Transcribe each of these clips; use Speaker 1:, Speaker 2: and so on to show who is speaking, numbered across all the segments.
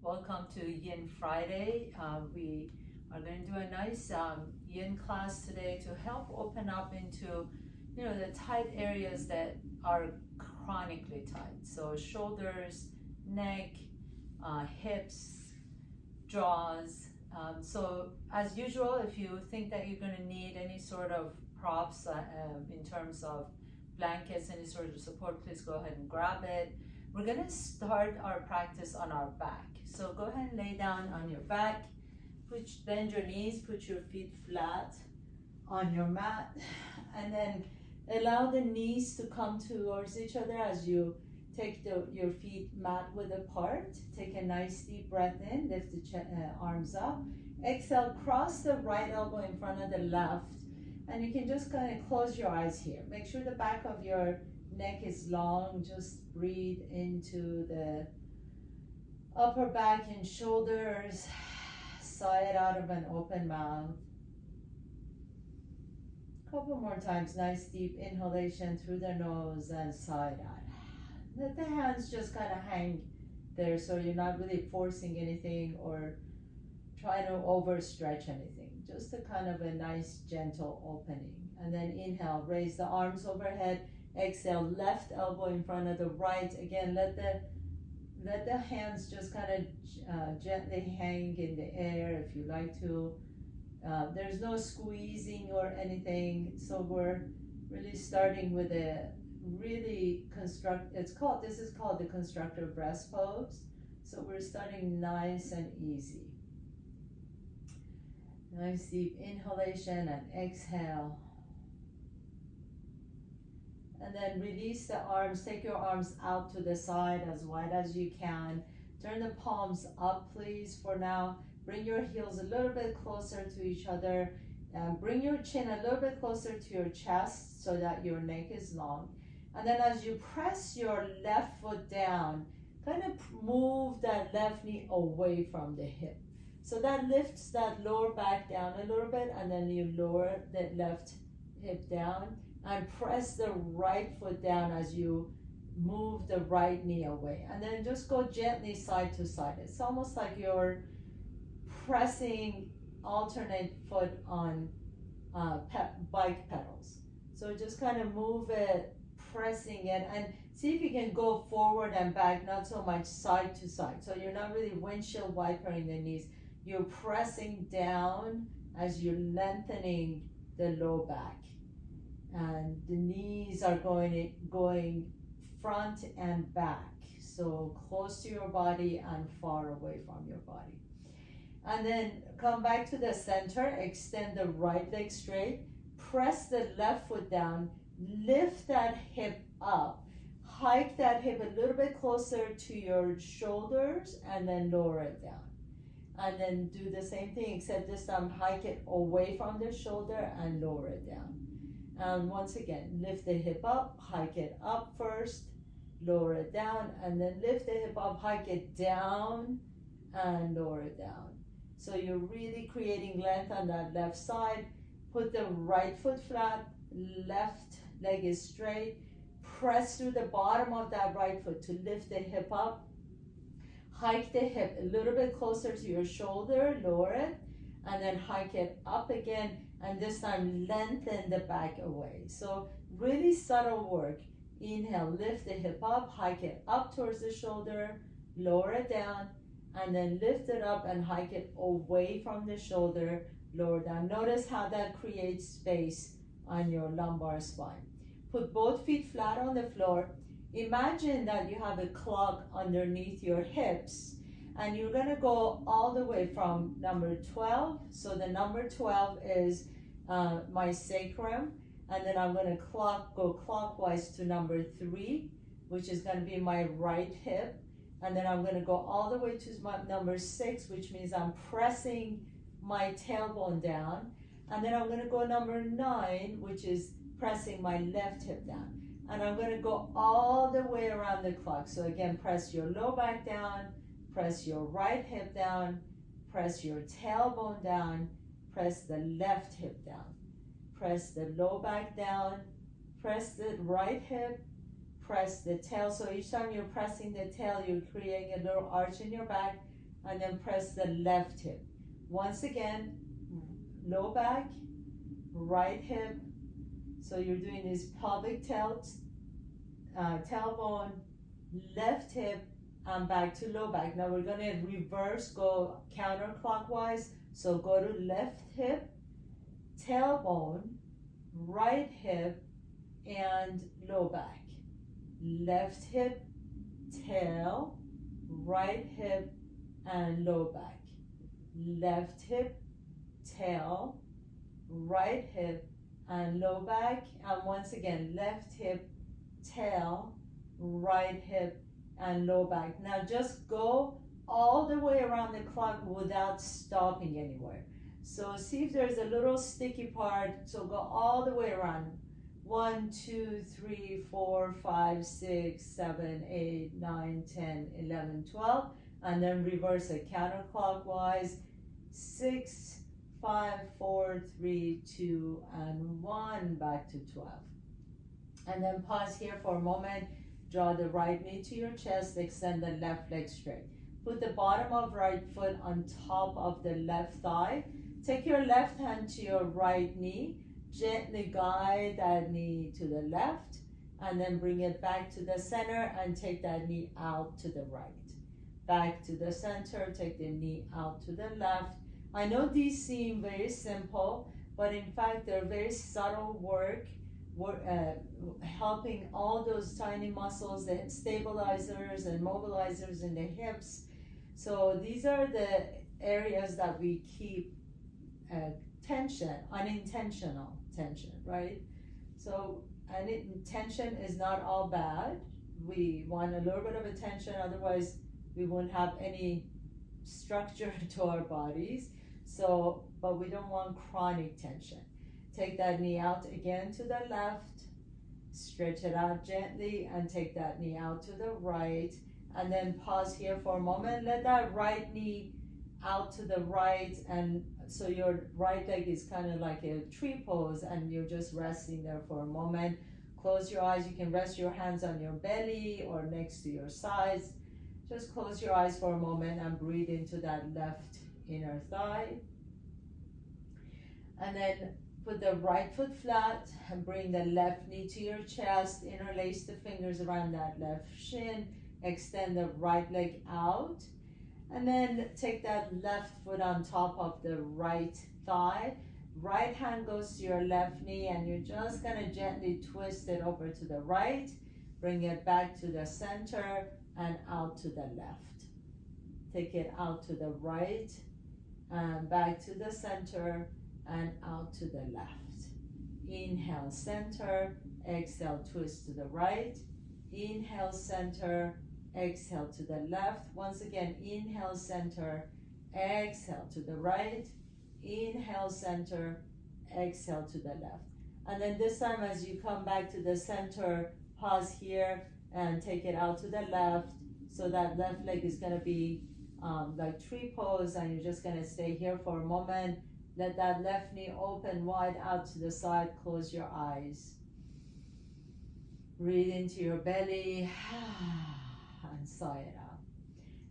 Speaker 1: Welcome to Yin Friday. We are going to do a nice Yin class today to help open up into, the tight areas that are chronically tight. So shoulders, neck, hips, jaws. So as usual, if you think that you're going to need any sort of props in terms of blankets, any sort of support, please go ahead and grab it. We're going to start our practice on our back. So go ahead and lay down on your back. Bend your knees, put your feet flat on your mat, and then allow the knees to come towards each other as you take your feet mat width apart. Take a nice deep breath in, lift the arms up. Exhale, cross the right elbow in front of the left, and you can just kind of close your eyes here. Make sure the back of your neck is long. Just breathe into the upper back and shoulders. Sigh it out of an open mouth. Couple more times. Nice deep inhalation through the nose and sigh it out. Let the hands just kind of hang there so you're not really forcing anything or trying to overstretch anything. Just a kind of a nice gentle opening. And then inhale, raise the arms overhead. Exhale, left elbow in front of the right. Again, let the hands just kind of gently hang in the air if you like to. There's no squeezing or anything. So we're really starting with a really this is called the constructive rest pose. So we're starting nice and easy. Nice deep inhalation and exhale. And then release the arms. Take your arms out to the side as wide as you can. Turn the palms up, please, for now. Bring your heels a little bit closer to each other. And bring your chin a little bit closer to your chest so that your neck is long. And then as you press your left foot down, kind of move that left knee away from the hip. So that lifts that lower back down a little bit, and then you lower the left hip down. And press the right foot down as you move the right knee away. And then just go gently side to side. It's almost like you're pressing alternate foot on bike pedals. So just kind of move it, pressing it, and see if you can go forward and back, not so much side to side. So you're not really windshield wipering the knees. You're pressing down as you're lengthening the low back. And the knees are going front and back, so close to your body and far away from your body. And then come back to the center, extend the right leg straight, press the left foot down, lift that hip up, hike that hip a little bit closer to your shoulders, and then lower it down. And then do the same thing, except this time hike it away from the shoulder and lower it down. And once again, lift the hip up, hike it up first, lower it down, and then lift the hip up, hike it down, and lower it down. So you're really creating length on that left side. Put the right foot flat, left leg is straight. Press through the bottom of that right foot to lift the hip up. Hike the hip a little bit closer to your shoulder, lower it, and then hike it up again. And this time lengthen the back away. So really subtle work. Inhale, lift the hip up, hike it up towards the shoulder, lower it down, and then lift it up and hike it away from the shoulder, lower down. Notice how that creates space on your lumbar spine. Put both feet flat on the floor. Imagine that you have a clock underneath your hips, and you're gonna go all the way from number 12. So the number 12 is my sacrum, and then I'm going to go clockwise to number 3, which is going to be my right hip, and then I'm going to go all the way to my number 6, which means I'm pressing my tailbone down, and then I'm going to go number 9, which is pressing my left hip down, and I'm going to go all the way around the clock. So again, press your low back down, press your right hip down, press your tailbone down, press the left hip down, press the low back down, press the right hip, press the tail. So each time you're pressing the tail, you're creating a little arch in your back, and then press the left hip. Once again, low back, right hip. So you're doing this pelvic tilt, tailbone, left hip, and back to low back. Now we're gonna reverse, go counterclockwise. So go to left hip, tailbone, right hip, and low back. Left hip, tail, right hip, and low back. Left hip, tail, right hip, and low back. And once again, left hip, tail, right hip, and low back. Now just go all the way around the clock without stopping anywhere. So see if there's a little sticky part. So go all the way around. 1, 2, 3, 4, 5, 6, 7, 8, 9, 10, 11, 12. And then reverse it counterclockwise. 6, 5, 4, 3, 2, and 1. Back to 12. And then pause here for a moment. Draw the right knee to your chest. Extend the left leg straight. Put the bottom of right foot on top of the left thigh. Take your left hand to your right knee. Gently guide that knee to the left. And then bring it back to the center and take that knee out to the right. Back to the center. Take the knee out to the left. I know these seem very simple, but in fact they're very subtle work. Helping all those tiny muscles, the stabilizers and mobilizers in the hips. So these are the areas that we keep tension, unintentional tension, right? So tension is not all bad. We want a little bit of attention, otherwise we won't have any structure to our bodies. So, but we don't want chronic tension. Take that knee out again to the left, stretch it out gently, and take that knee out to the right. And then pause here for a moment. Let that right knee out to the right, and so your right leg is kind of like a tree pose, and you're just resting there for a moment. Close your eyes. You can rest your hands on your belly or next to your sides. Just close your eyes for a moment and breathe into that left inner thigh. And then put the right foot flat and bring the left knee to your chest. Interlace the fingers around that left shin. Extend the right leg out. And then take that left foot on top of the right thigh. Right hand goes to your left knee, and you're just going to gently twist it over to the right. Bring it back to the center and out to the left. Take it out to the right and back to the center and out to the left. Inhale, center. Exhale, twist to the right. Inhale, center. Exhale to the left. Once again, inhale, center. Exhale to the right. Inhale, center. Exhale to the left. And then this time, as you come back to the center, pause here and take it out to the left. So that left leg is going to be like tree pose, and you're just going to stay here for a moment. Let that left knee open wide out to the side. Close your eyes. Breathe into your belly and sigh it out.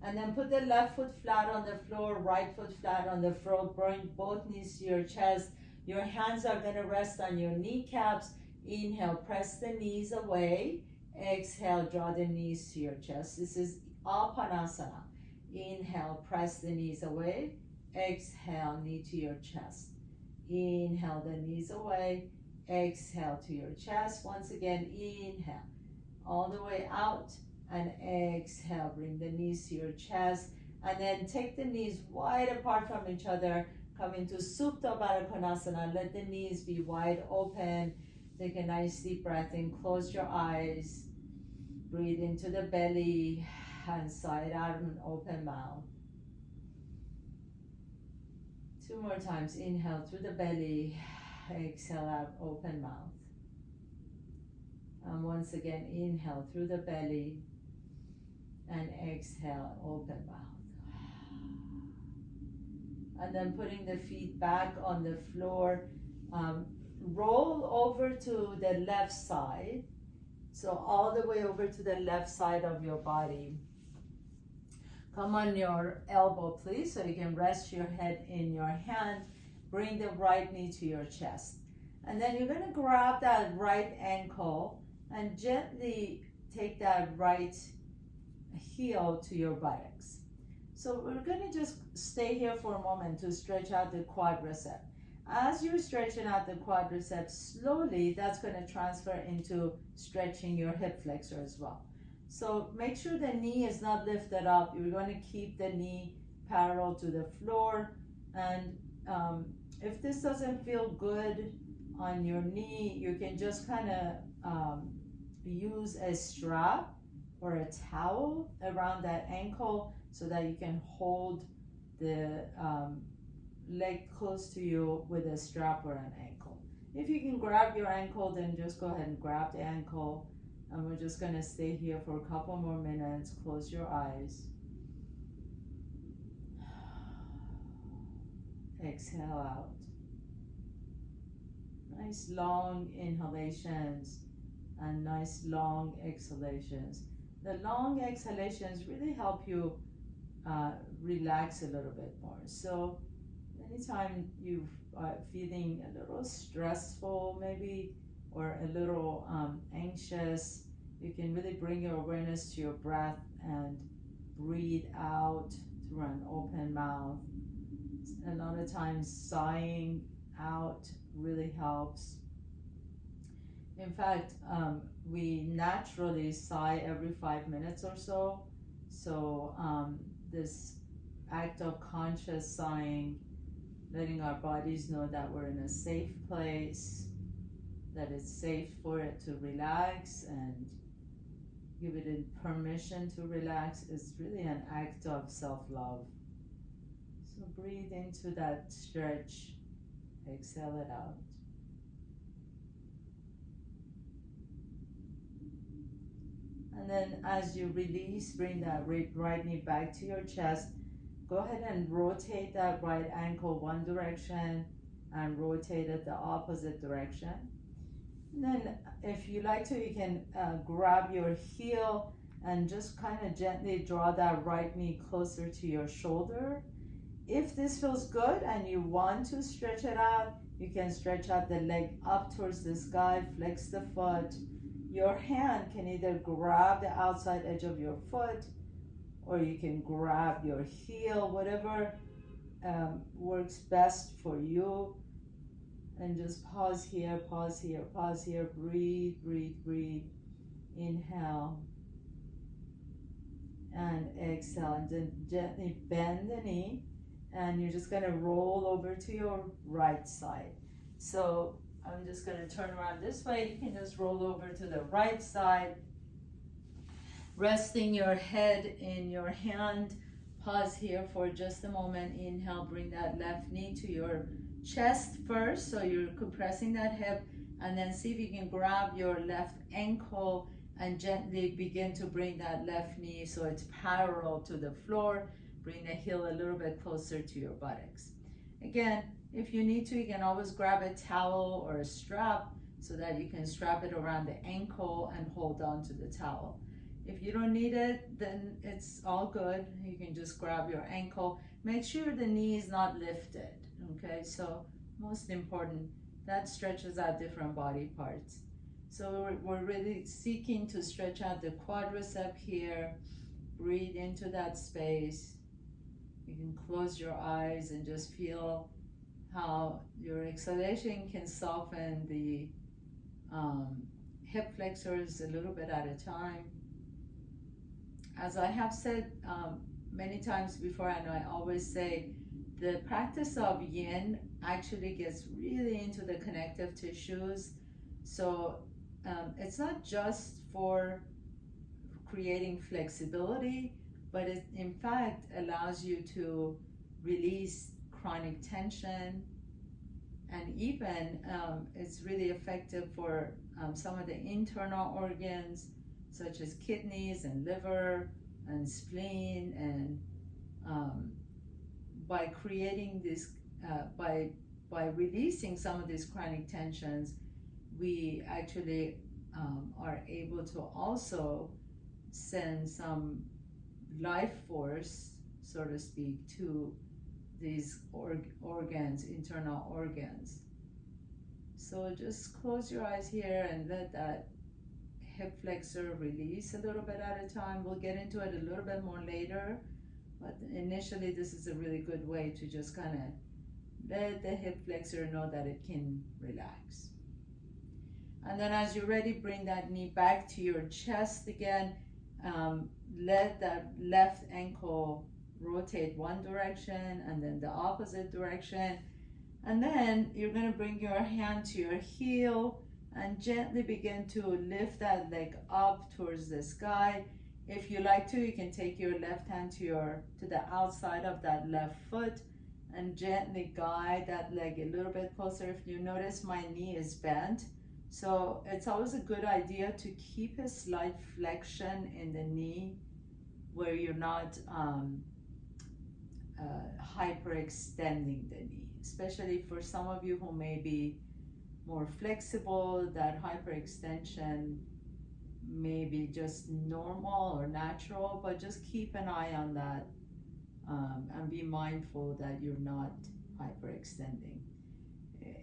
Speaker 1: And then put the left foot flat on the floor, right foot flat on the floor. Bring both knees to your chest. Your hands are going to rest on your kneecaps. Inhale, press the knees away. Exhale, draw the knees to your chest. This is Apanasana. Inhale, press the knees away. Exhale, knee to your chest. Inhale, the knees away. Exhale to your chest. Once again, inhale all the way out and exhale. Bring the knees to your chest, and then take the knees wide apart from each other. Come into Supta Baddha Konasana. Let the knees be wide open. Take a nice deep breath in. Close your eyes. Breathe into the belly and sigh it out in an open mouth. 2 more times. Inhale through the belly. Exhale out, open mouth. And once again, inhale through the belly. And exhale, open mouth. And then putting the feet back on the floor. Roll over to the left side. So all the way over to the left side of your body. Come on your elbow, please, so you can rest your head in your hand. Bring the right knee to your chest. And then you're going to grab that right ankle and gently take that right heel to your buttocks. So we're going to just stay here for a moment to stretch out the quadricep. As you're stretching out the quadricep slowly, that's going to transfer into stretching your hip flexor as well. So make sure the knee is not lifted up. You're going to keep the knee parallel to the floor. And if this doesn't feel good on your knee, you can just kind of use a strap or a towel around that ankle so that you can hold the leg close to you with a strap or an ankle. If you can grab your ankle, then just go ahead and grab the ankle. And we're just going to stay here for a couple more minutes. Close your eyes. Exhale out. Nice long inhalations and nice long exhalations. The long exhalations really help you relax a little bit more. So anytime you are feeling a little stressful maybe, or a little anxious, you can really bring your awareness to your breath and breathe out through an open mouth. A lot of times sighing out really helps. In fact, we naturally sigh every 5 minutes or so. So this act of conscious sighing, letting our bodies know that we're in a safe place, that it's safe for it to relax and give it permission to relax, is really an act of self-love. So breathe into that stretch, exhale it out. And then as you release, bring that right knee back to your chest. Go ahead and rotate that right ankle one direction and rotate it the opposite direction. And then if you like to, you can grab your heel and just kind of gently draw that right knee closer to your shoulder. If this feels good and you want to stretch it out, you can stretch out the leg up towards the sky, flex the foot. Your hand can either grab the outside edge of your foot, or you can grab your heel, whatever works best for you. And just pause here, pause here, pause here. Breathe, breathe, breathe. Inhale. And exhale. And then gently bend the knee. And you're just going to roll over to your right side. So I'm just going to turn around this way. You can just roll over to the right side. Resting your head in your hand. Pause here for just a moment. Inhale, bring that left knee to your chest first, so you're compressing that hip, and then see if you can grab your left ankle and gently begin to bring that left knee so it's parallel to the floor. Bring the heel a little bit closer to your buttocks. Again, if you need to, you can always grab a towel or a strap so that you can strap it around the ankle and hold on to the towel. If you don't need it, then it's all good. You can just grab your ankle. Make sure the knee is not lifted. Okay, so most important, that stretches out different body parts. So we're really seeking to stretch out the quadricep here. Breathe into that space. You can close your eyes and just feel how your exhalation can soften the hip flexors a little bit at a time. As I have said many times before, and I always say, the practice of yin actually gets really into the connective tissues. So it's not just for creating flexibility, but it in fact allows you to release chronic tension, and even it's really effective for some of the internal organs such as kidneys and liver and spleen, and by creating this, by releasing some of these chronic tensions, we actually are able to also send some life force, so to speak, to these organs, internal organs. So just close your eyes here and let that hip flexor release a little bit at a time. We'll get into it a little bit more later, but initially this is a really good way to just kind of let the hip flexor know that it can relax. And then as you're ready, bring that knee back to your chest again. Let that left ankle rotate one direction and then the opposite direction. And then you're going to bring your hand to your heel and gently begin to lift that leg up towards the sky. If you like to, you can take your left hand to the outside of that left foot and gently guide that leg a little bit closer. If you notice, my knee is bent, so it's always a good idea to keep a slight flexion in the knee where you're not hyperextending the knee, especially for some of you who may be more flexible. That hyperextension may be just normal or natural, but just keep an eye on that and be mindful that you're not hyperextending.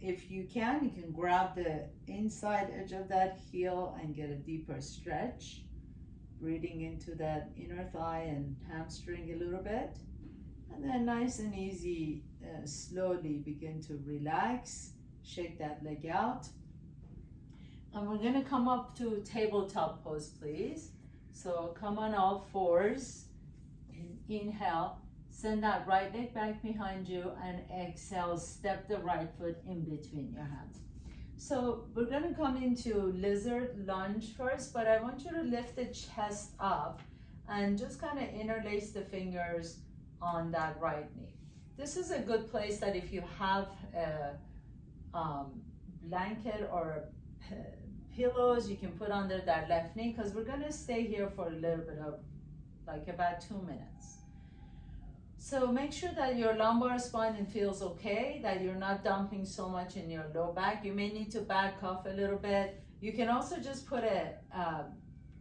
Speaker 1: If you can grab the inside edge of that heel and get a deeper stretch, breathing into that inner thigh and hamstring a little bit. And then nice and easy, slowly begin to relax, shake that leg out. And we're gonna come up to tabletop pose, please. So come on all fours, inhale, send that right leg back behind you, and exhale, step the right foot in between your hands. So we're gonna come into lizard lunge first, but I want you to lift the chest up and just kind of interlace the fingers on that right knee. This is a good place that if you have a blanket or pillows, you can put under that left knee, because we're gonna stay here for a little bit of like about 2 minutes. So make sure that your lumbar spine feels okay, that you're not dumping so much in your low back. You may need to back off a little bit. You can also just put a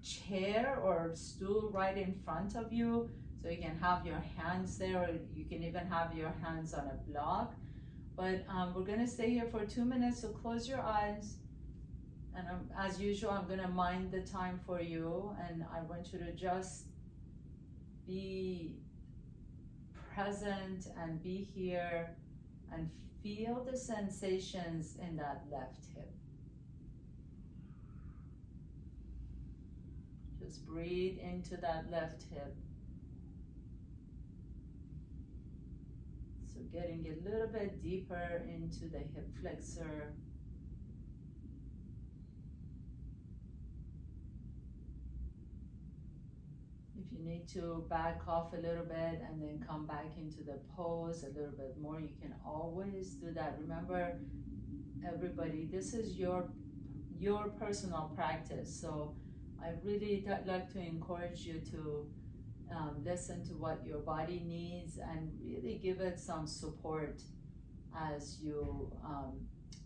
Speaker 1: chair or stool right in front of you, so you can have your hands there, or you can even have your hands on a block. But we're gonna stay here for 2 minutes, so close your eyes. And as usual, I'm gonna mind the time for you, and I want you to just be present and be here and feel the sensations in that left hip. Just breathe into that left hip. So getting a little bit deeper into the hip flexor. If you need to back off a little bit and then come back into the pose a little bit more, you can always do that. Remember, everybody, this is your personal practice. So I really like to encourage you to listen to what your body needs and really give it some support as you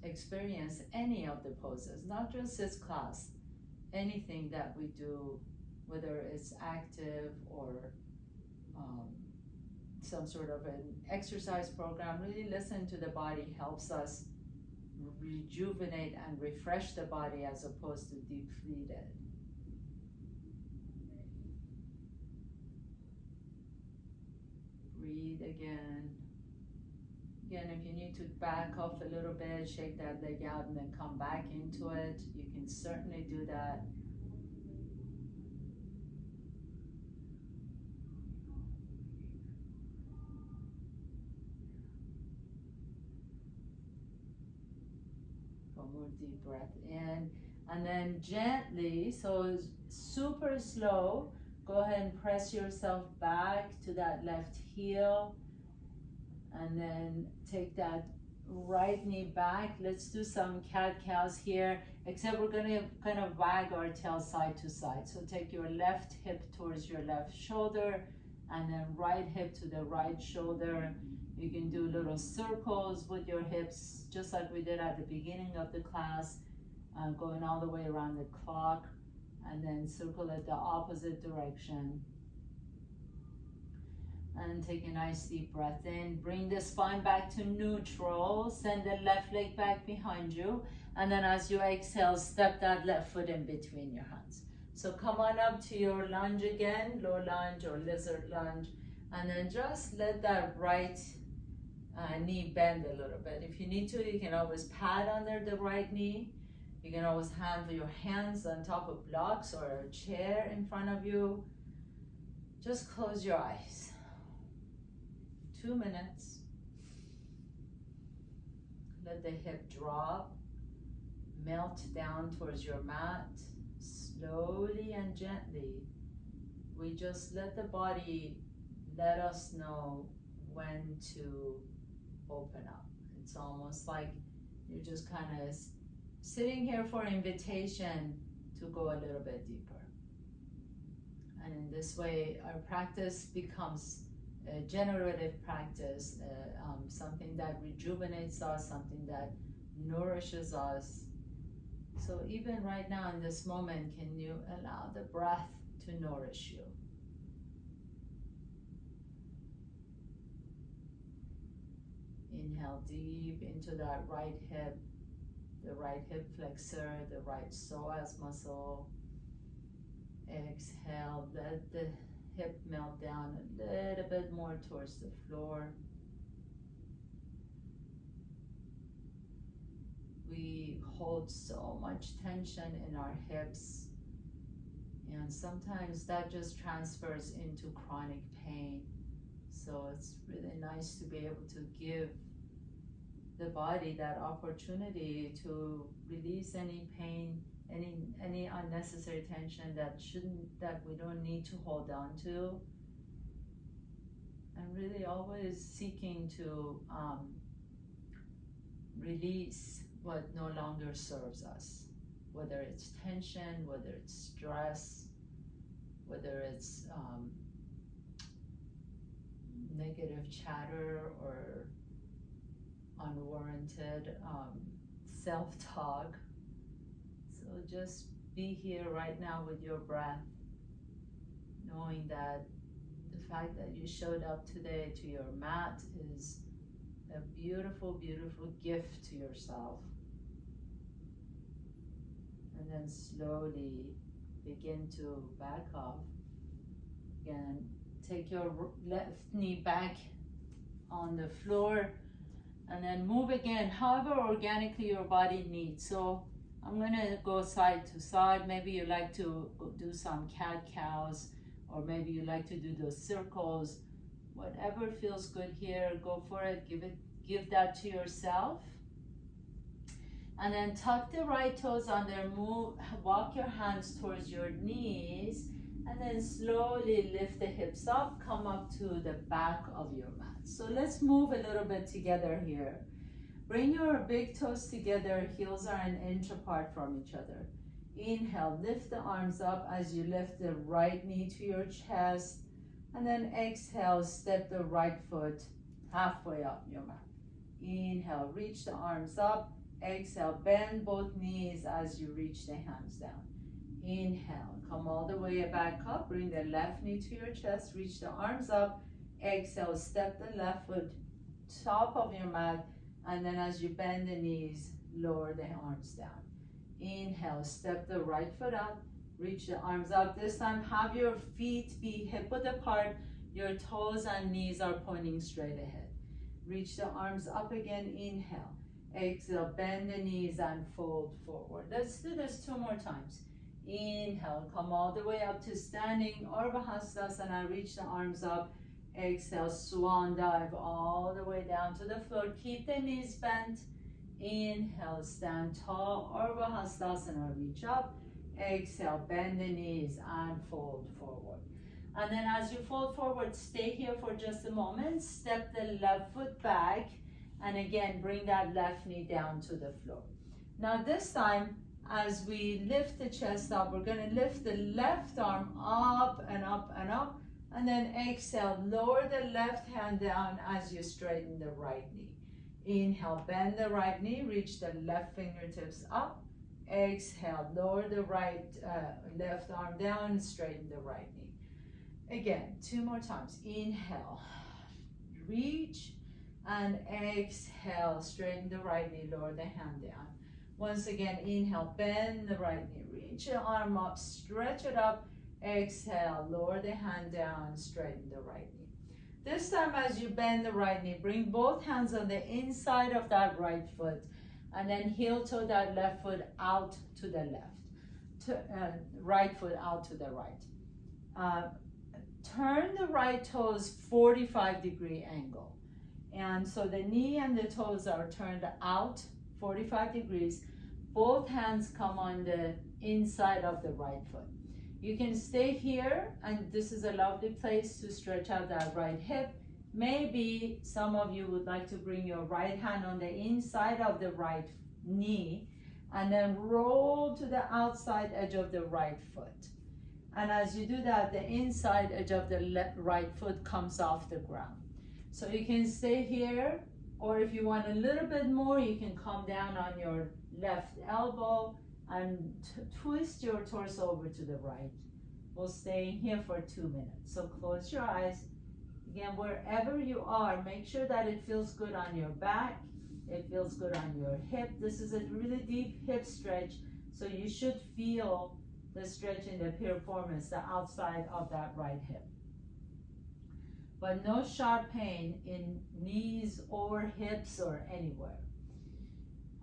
Speaker 1: experience any of the poses, not just this class, anything that we do, whether it's active or some sort of an exercise program. Really listen to the body helps us rejuvenate and refresh the body as opposed to deplete it. Breathe again. Again, if you need to back off a little bit, shake that leg out and then come back into it, you can certainly do that. One more deep breath in, and then gently, so super slow, go ahead and press yourself back to that left heel, and then take that right knee back. Let's do some cat-cows here, except we're going to kind of wag our tail side to side. So take your left hip towards your left shoulder, and then right hip to the right shoulder. You can do little circles with your hips, just like we did at the beginning of the class, going all the way around the clock, and then circle it the opposite direction. And take a nice deep breath in. Bring the spine back to neutral. Send the left leg back behind you. And then as you exhale, step that left foot in between your hands. So come on up to your lunge again, low lunge or lizard lunge. And then just let that right knee bend a little bit. If you need to, you can always pad under the right knee. You can always have your hands on top of blocks or a chair in front of you. Just close your eyes. 2 minutes. Let the hip drop, melt down towards your mat, slowly and gently. We just let the body let us know when to open up. It's almost like you're just kind of sitting here for invitation to go a little bit deeper. And in this way, our practice becomes a generative practice, something that rejuvenates us, something that nourishes us. So even right now in this moment, can you allow the breath to nourish you? Inhale deep into that right hip, the right hip flexor, the right psoas muscle. Exhale, let the hip melt down a little bit more towards the floor. We hold so much tension in our hips, and sometimes that just transfers into chronic pain. So it's really nice to be able to give the body that opportunity to release any pain, any unnecessary tension that we don't need to hold on to, and really always seeking to release what no longer serves us, whether it's tension, whether it's stress, whether it's negative chatter or unwarranted self-talk. So just be here right now with your breath, knowing that the fact that you showed up today to your mat is a beautiful, beautiful gift to yourself. And then slowly begin to back off. Again, take your left knee back on the floor and then move again, however organically your body needs. So I'm gonna go side to side. Maybe you like to do some cat-cows, or maybe you like to do those circles. Whatever feels good here, go for it. Give that to yourself. And then tuck the right toes under, walk your hands towards your knees, and then slowly lift the hips up, come up to the back of your mat. So let's move a little bit together here. Bring your big toes together, heels are an inch apart from each other. Inhale, lift the arms up as you lift the right knee to your chest, and then exhale, step the right foot halfway up your mat. Inhale, reach the arms up. Exhale, bend both knees as you reach the hands down. Inhale, come all the way back up. Bring the left knee to your chest, reach the arms up. Exhale, step the left foot top of your mat, and then as you bend the knees, lower the arms down. Inhale, step the right foot up, reach the arms up. This time, have your feet be hip-width apart. Your toes and knees are pointing straight ahead. Reach the arms up again, inhale. Exhale, bend the knees and fold forward. Let's do this 2 more times. Inhale, come all the way up to standing Gomukhasana, reach the arms up. Exhale, swan dive all the way down to the floor. Keep the knees bent. Inhale, stand tall Gomukhasana, reach up. Exhale, bend the knees and fold forward. And then as you fold forward, stay here for just a moment. Step the left foot back. And again, bring that left knee down to the floor. Now this time, as we lift the chest up, we're gonna lift the left arm up and up and up. And then exhale, lower the left hand down as you straighten the right knee. Inhale, bend the right knee, reach the left fingertips up. Exhale, lower the left arm down, straighten the right knee. Again, 2 more times. Inhale, reach, and exhale, straighten the right knee, lower the hand down. Once again, inhale, bend the right knee, reach your arm up, stretch it up, exhale, lower the hand down, straighten the right knee. This time as you bend the right knee, bring both hands on the inside of that right foot, and then heel toe that left foot out to the left, right foot out to the right. Turn the right toes 45-degree angle. And so the knee and the toes are turned out 45 degrees. Both hands come on the inside of the right foot. You can stay here, and this is a lovely place to stretch out that right hip. Maybe some of you would like to bring your right hand on the inside of the right knee and then roll to the outside edge of the right foot. And as you do that, the inside edge of the right foot comes off the ground. So you can stay here, or if you want a little bit more, you can come down on your left elbow and twist your torso over to the right. We'll stay here for 2 minutes. So close your eyes. Again, wherever you are, make sure that it feels good on your back. It feels good on your hip. This is a really deep hip stretch, so you should feel the stretch in the piriformis, the outside of that right hip. But no sharp pain in knees or hips or anywhere.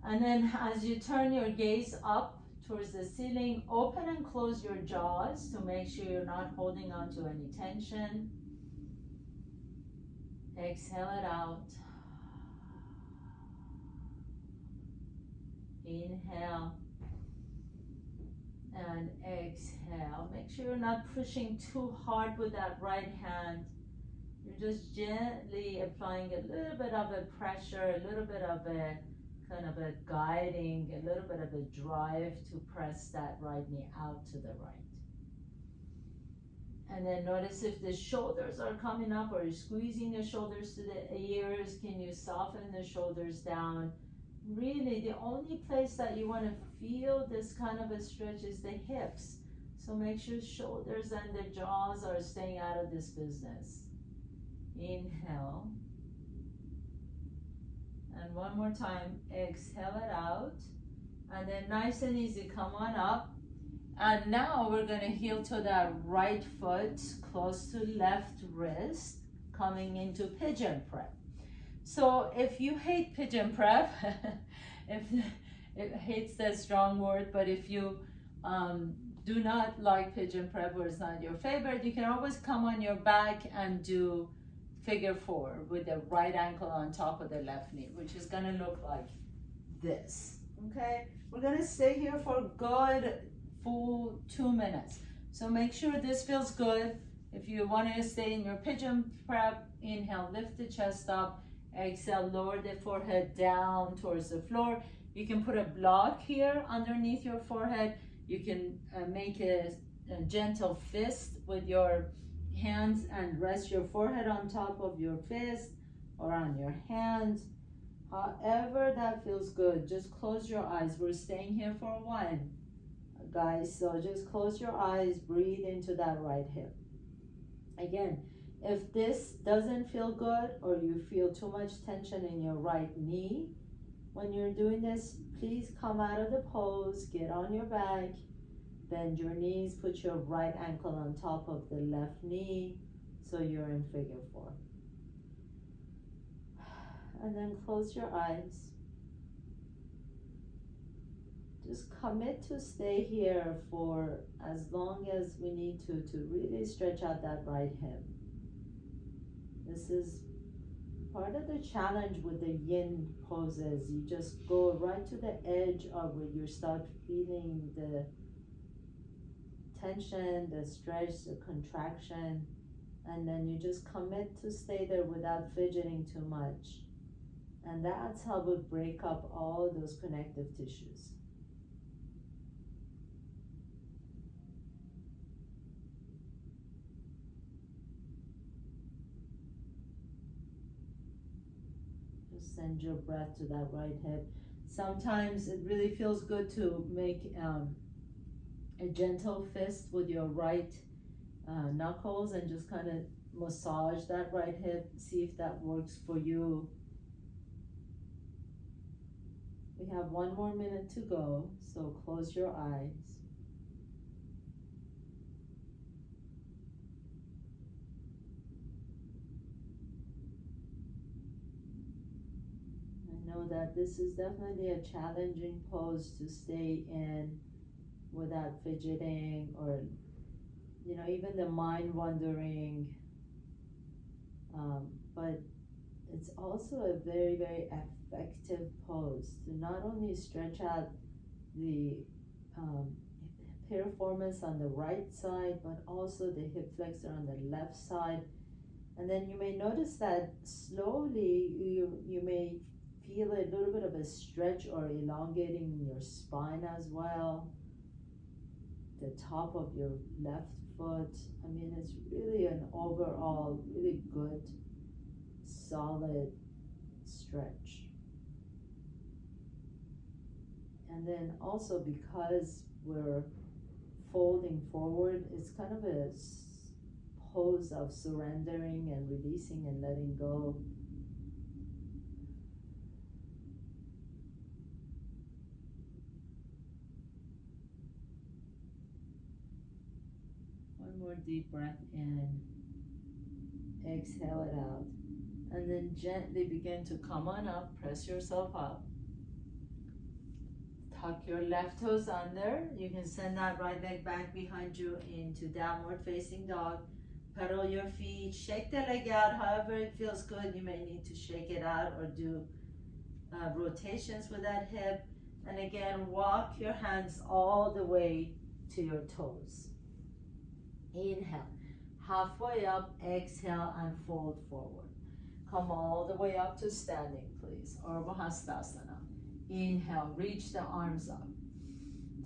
Speaker 1: And then as you turn your gaze up towards the ceiling, open and close your jaws to make sure you're not holding on to any tension. Exhale it out. Inhale. And exhale. Make sure you're not pushing too hard with that right hand. You're just gently applying a little bit of a pressure, a little bit of a kind of a guiding, a little bit of a drive to press that right knee out to the right. And then notice if the shoulders are coming up or you're squeezing the shoulders to the ears. Can you soften the shoulders down? Really, the only place that you want to feel this kind of a stretch is the hips. So make sure shoulders and the jaws are staying out of this business. Inhale. And one more time, exhale it out. And then nice and easy, come on up. And now we're going to heel to that right foot, close to left wrist, coming into pigeon prep. So if you hate pigeon prep, if it hates that strong word, but if you do not like pigeon prep or it's not your favorite, you can always come on your back and do figure 4 with the right ankle on top of the left knee, which is going to look like this. Okay, we're going to stay here for a good full 2 minutes. So make sure this feels good. If you want to stay in your pigeon prep, inhale, lift the chest up. Exhale, lower the forehead down towards the floor. You can put a block here underneath your forehead. You can make a gentle fist with your hands and rest your forehead on top of your fist or on your hands. However that feels good. Just close your eyes. We're staying here for a while, guys. So just close your eyes. Breathe into that right hip. Again, if this doesn't feel good or you feel too much tension in your right knee, when you're doing this, please come out of the pose, get on your back, bend your knees, put your right ankle on top of the left knee so you're in figure 4. And then close your eyes. Just commit to stay here for as long as we need to really stretch out that right hip. This is part of the challenge with the yin poses. You just go right to the edge of where you start feeling the tension, the stretch, the contraction, and then you just commit to stay there without fidgeting too much. And that's how we break up all those connective tissues. Send your breath to that right hip. Sometimes it really feels good to make a gentle fist with your right knuckles and just kind of massage that right hip. See if that works for you. We have 1 more minute to go, so close your eyes. I know that this is definitely a challenging pose to stay in without fidgeting or, you know, even the mind wandering. But it's also a very, very effective pose to not only stretch out the piriformis on the right side, but also the hip flexor on the left side. And then you may notice that slowly you may feel a little bit of a stretch or elongating in your spine as well. The top of your left foot. I mean, it's really an overall really good, solid stretch. And then also because we're folding forward, it's kind of a pose of surrendering and releasing and letting go. One more deep breath in. Exhale it out. And then gently begin to come on up, press yourself up. Tuck your left toes under. You can send that right leg back behind you into downward facing dog. Pedal your feet, shake the leg out however it feels good. You may need to shake it out or do rotations with that hip. And again, walk your hands all the way to your toes. Inhale, halfway up, exhale and fold forward. Come all the way up to standing, please. Gomukhasana. Inhale, reach the arms up.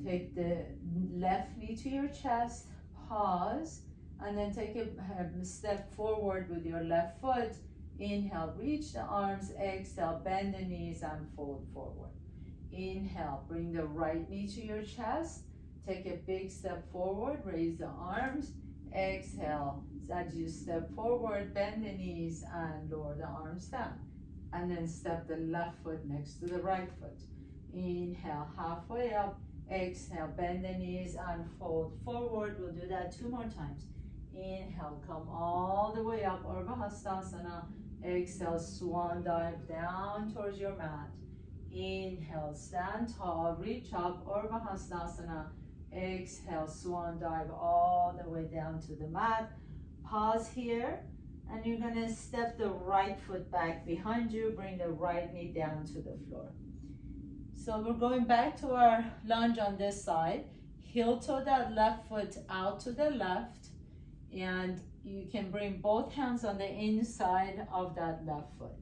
Speaker 1: Take the left knee to your chest, pause, and then take a step forward with your left foot. Inhale, reach the arms, exhale, bend the knees and fold forward. Inhale, bring the right knee to your chest. Take a big step forward, raise the arms. Exhale, as you step forward, bend the knees and lower the arms down. And then step the left foot next to the right foot. Inhale, halfway up. Exhale, bend the knees and fold forward. We'll do that 2 more times. Inhale, come all the way up, Gomukhasana. Exhale, swan dive down towards your mat. Inhale, stand tall, reach up, Gomukhasana. Exhale, swan dive all the way down to the mat. Pause here, and you're gonna step the right foot back behind you, bring the right knee down to the floor. So we're going back to our lunge on this side. Heel toe that left foot out to the left, and you can bring both hands on the inside of that left foot.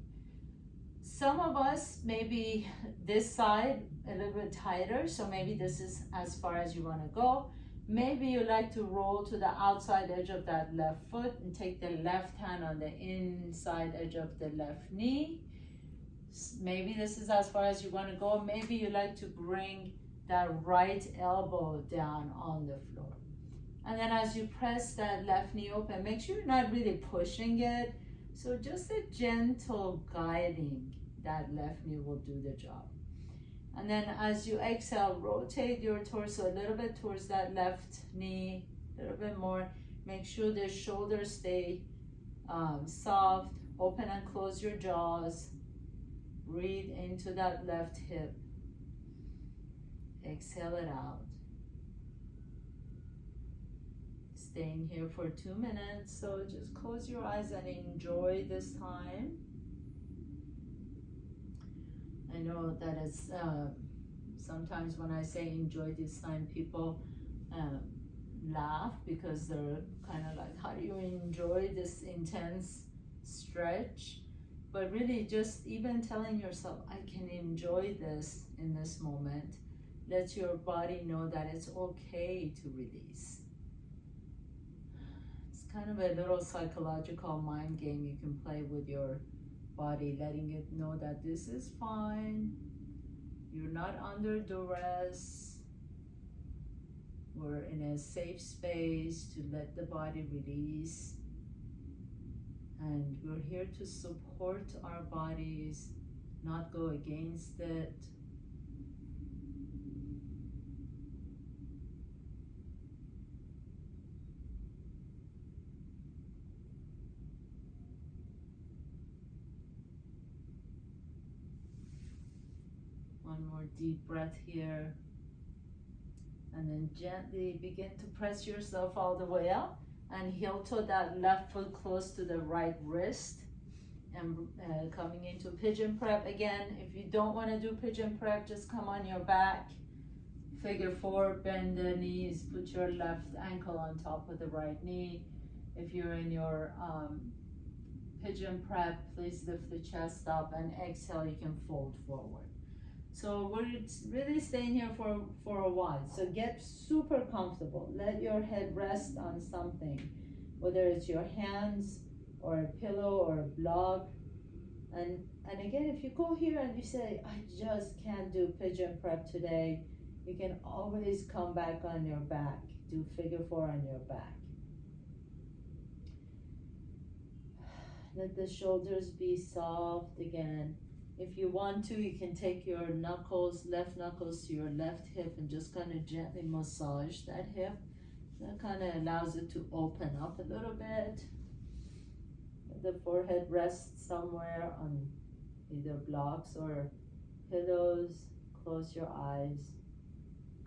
Speaker 1: Some of us, maybe this side a little bit tighter, so maybe this is as far as you want to go. Maybe you like to roll to the outside edge of that left foot and take the left hand on the inside edge of the left knee. Maybe this is as far as you want to go. Maybe you like to bring that right elbow down on the floor. And then as you press that left knee open, make sure you're not really pushing it. So just a gentle guiding, that left knee will do the job. And then as you exhale, rotate your torso a little bit towards that left knee, a little bit more. Make sure the shoulders stay soft. Open and close your jaws. Breathe into that left hip. Exhale it out. Staying here for 2 minutes, so just close your eyes and enjoy this time. I know that it's sometimes when I say enjoy this time, people laugh because they're kind of like, how do you enjoy this intense stretch? But really just even telling yourself, I can enjoy this in this moment, lets your body know that it's okay to release. It's kind of a little psychological mind game you can play with your body, letting it know that this is fine. You're not under duress. We're in a safe space to let the body release. And we're here to support our bodies, not go against it. One more deep breath here. And then gently begin to press yourself all the way up and heel toe that left foot close to the right wrist. And coming into pigeon prep again. If you don't want to do pigeon prep, just come on your back. Figure four, bend the knees, put your left ankle on top of the right knee. If you're in your pigeon prep, please lift the chest up and exhale, you can fold forward. So we're really staying here for a while. So get super comfortable. Let your head rest on something, whether it's your hands or a pillow or a block. And again, if you go here and you say, I just can't do pigeon prep today, you can always come back on your back. Do figure four on your back. Let the shoulders be soft again. If you want to, you can take your knuckles, left knuckles to your left hip and just kind of gently massage that hip. That kind of allows it to open up a little bit. Let the forehead rest somewhere on either blocks or pillows. Close your eyes.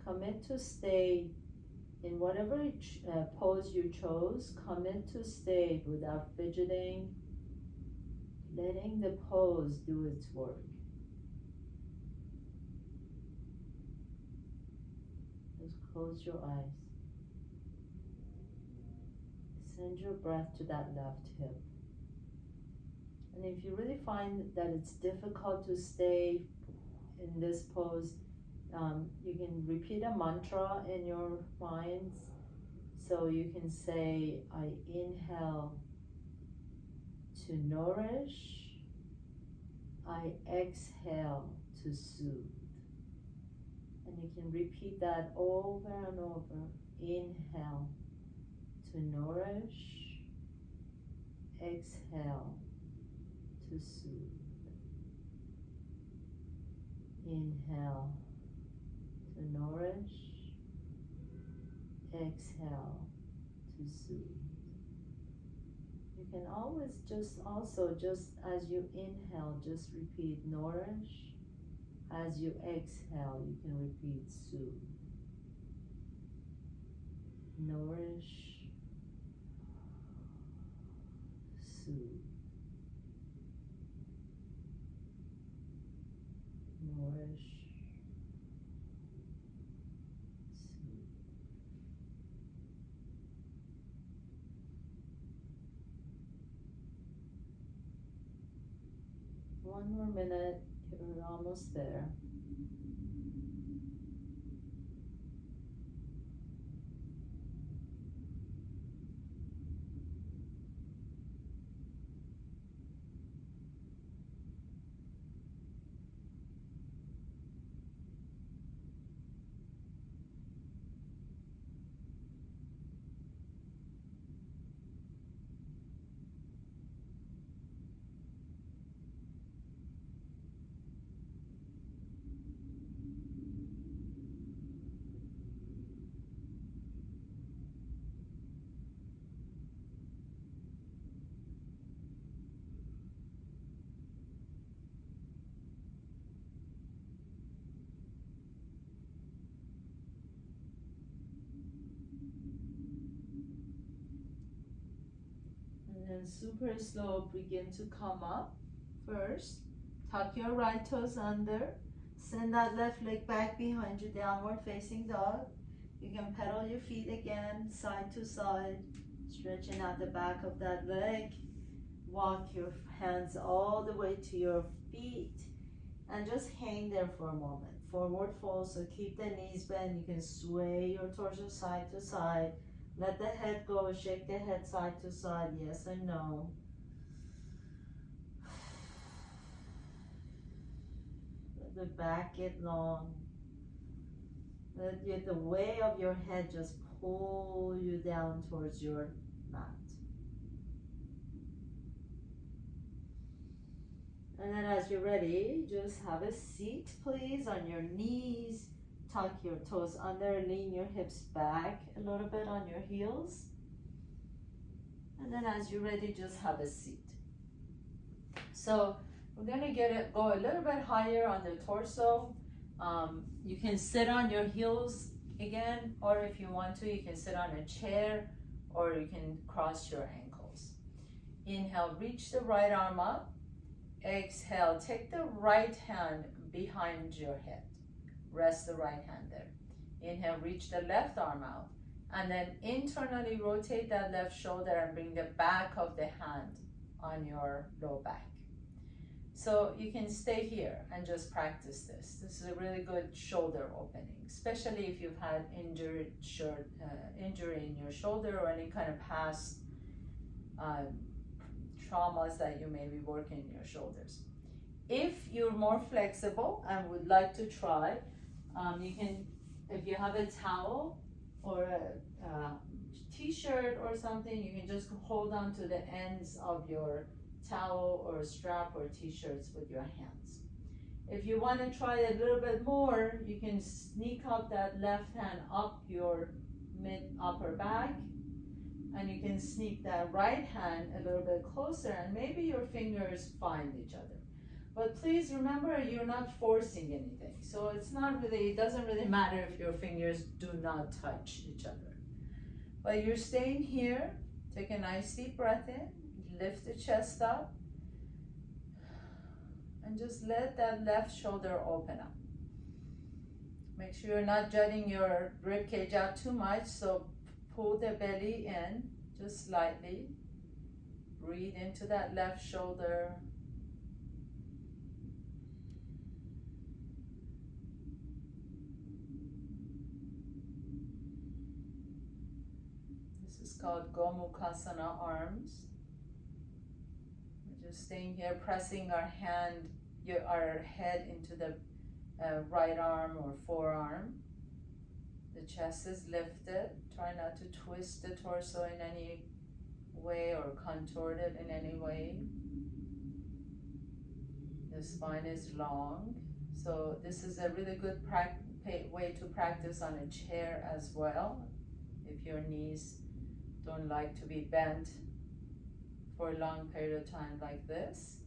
Speaker 1: Commit to stay in whatever pose you chose. Commit to stay without fidgeting. Letting the pose do its work. Just close your eyes. Send your breath to that left hip. And if you really find that it's difficult to stay in this pose, you can repeat a mantra in your mind. So you can say, I inhale to nourish, I exhale to soothe. And you can repeat that over and over. Inhale to nourish, exhale to soothe. Inhale to nourish, exhale to soothe. You can always just as you inhale, just repeat nourish. As you exhale, you can repeat soothe. Nourish, soothe. Nourish, soothe. One more minute, you're almost there. And super slow, begin to come up first. Tuck your right toes under. Send that left leg back behind you, downward facing dog. You can pedal your feet again, side to side, stretching out the back of that leg. Walk your hands all the way to your feet and just hang there for a moment. Forward fold, so keep the knees bent. You can sway your torso side to side. Let the head go, shake the head side to side, yes and no. Let the back get long. Let the weight of your head just pull you down towards your mat. And then as you're ready, just have a seat, please, on your knees. Tuck your toes under, lean your hips back a little bit on your heels. And then as you're ready, just have a seat. So we're gonna go a little bit higher on the torso. You can sit on your heels again, or if you want to, you can sit on a chair, or you can cross your ankles. Inhale, reach the right arm up. Exhale, take the right hand behind your head. Rest the right hand there. Inhale, reach the left arm out. And then internally rotate that left shoulder and bring the back of the hand on your low back. So you can stay here and just practice this. This is a really good shoulder opening, especially if you've had injury in your shoulder or any kind of past traumas that you may be working in your shoulders. If you're more flexible and would like to try, you can, if you have a towel or a t-shirt or something, you can just hold on to the ends of your towel or strap or t-shirts with your hands. If you want to try a little bit more, you can sneak up that left hand up your mid upper back, and you can sneak that right hand a little bit closer, and maybe your fingers find each other. But please remember, you're not forcing anything. So it's not really, it doesn't really matter if your fingers do not touch each other. But you're staying here. Take a nice deep breath in, lift the chest up, and just let that left shoulder open up. Make sure you're not jutting your rib cage out too much, so pull the belly in just slightly. Breathe into that left shoulder. This is called Gomukhasana arms. We're just staying here, pressing our head into the right arm or forearm. The chest is lifted. Try not to twist the torso in any way or contort it in any way. The spine is long. So this is a really good way to practice on a chair as well, if your knees don't like to be bent for a long period of time like this.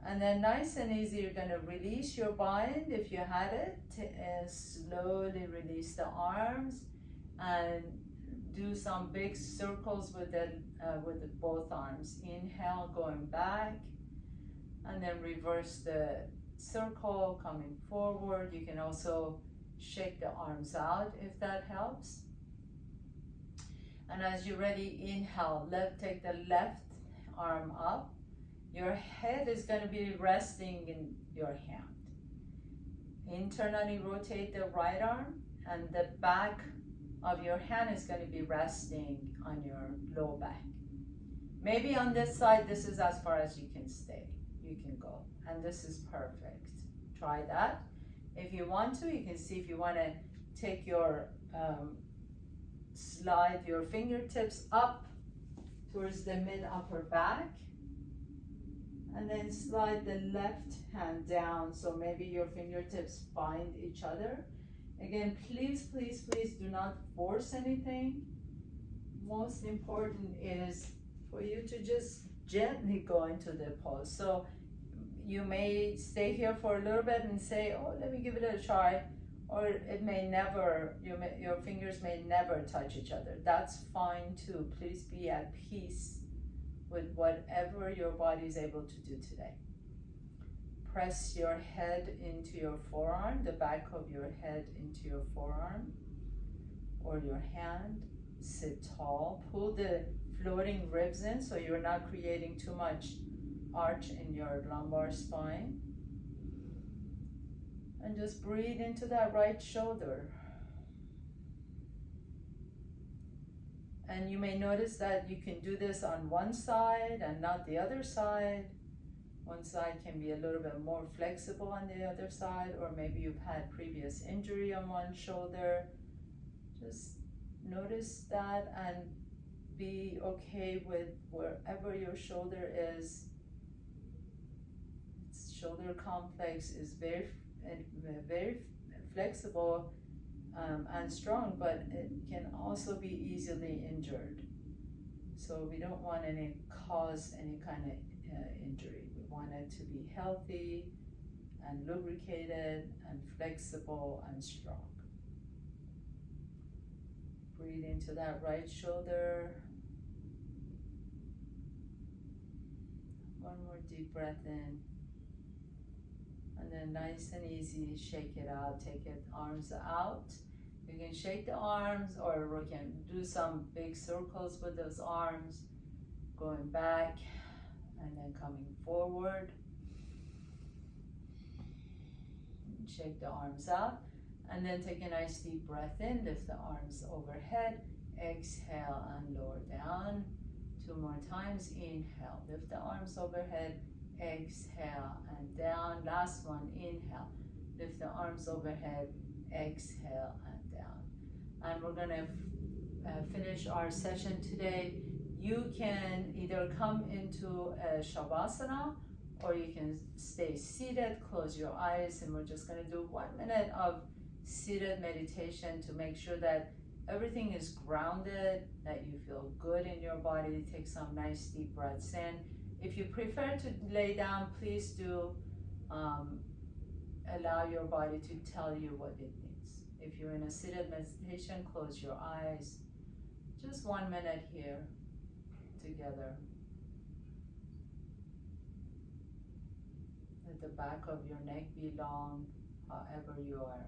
Speaker 1: And then nice and easy, you're going to release your bind if you had it, and slowly release the arms and do some big circles with both arms. Inhale, going back, and then reverse the circle, coming forward. You can also shake the arms out if that helps. And as you're ready, inhale, take the left arm up. Your head is going to be resting in your hand. Internally rotate the right arm, and the back of your hand is going to be resting on your low back. Maybe on this side, this is as far as you can stay. You can go, and this is perfect. Try that. If you want to, you can see if you want to take your slide your fingertips up towards the mid upper back, and then slide the left hand down so maybe your fingertips find each other. Again, please, please, please do not force anything. Most important is for you to just gently go into the pose. So you may stay here for a little bit and say, oh, let me give it a try. Or it may never, your fingers may never touch each other. That's fine too. Please be at peace with whatever your body is able to do today. Press your head into your forearm, the back of your head into your forearm or your hand. Sit tall. Pull the floating ribs in so you're not creating too much arch in your lumbar spine. And just breathe into that right shoulder. And you may notice that you can do this on one side and not the other side. One side can be a little bit more flexible on the other side, or maybe you've had previous injury on one shoulder. Just notice that and be okay with wherever your shoulder is. Its shoulder complex is very flexible and strong, but it can also be easily injured. So we don't want to cause any kind of injury. We want it to be healthy and lubricated and flexible and strong. Breathe into that right shoulder. One more deep breath in. And then nice and easy, shake it out. Take it, arms out. You can shake the arms, or we can do some big circles with those arms. Going back and then coming forward. Shake the arms out. And then take a nice deep breath in. Lift the arms overhead. Exhale and lower down. 2 more times. Inhale. Lift the arms overhead. Exhale and down. Last one. Inhale. Lift the arms overhead. Exhale and down. And we're going to finish our session today. You can either come into a Shavasana, or you can stay seated, close your eyes, and we're just going to do 1 minute of seated meditation to make sure that everything is grounded, that you feel good in your body. Take some nice deep breaths in. If you prefer to lay down, please do allow your body to tell you what it needs. If you're in a seated meditation, close your eyes. Just 1 minute here together. Let the back of your neck be long, however you are.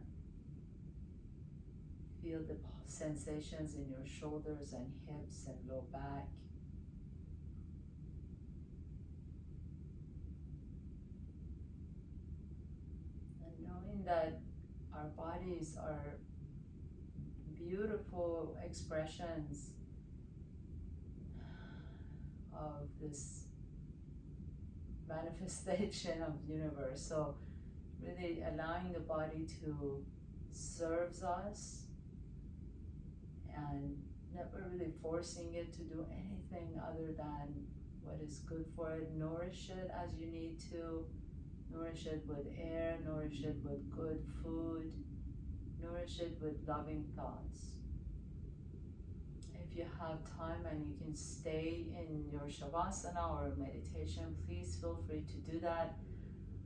Speaker 1: Feel the sensations in your shoulders and hips and low back. And knowing that our bodies are beautiful expressions of this manifestation of the universe. So really allowing the body to serve us and never really forcing it to do anything other than what is good for it. Nourish it as you need to. Nourish it with air, nourish it with good food, nourish it with loving thoughts. If you have time and you can stay in your Shavasana or meditation, please feel free to do that.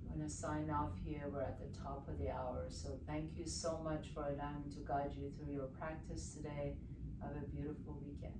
Speaker 1: I'm going to sign off here. We're at the top of the hour. So thank you so much for allowing me to guide you through your practice today. Have a beautiful weekend.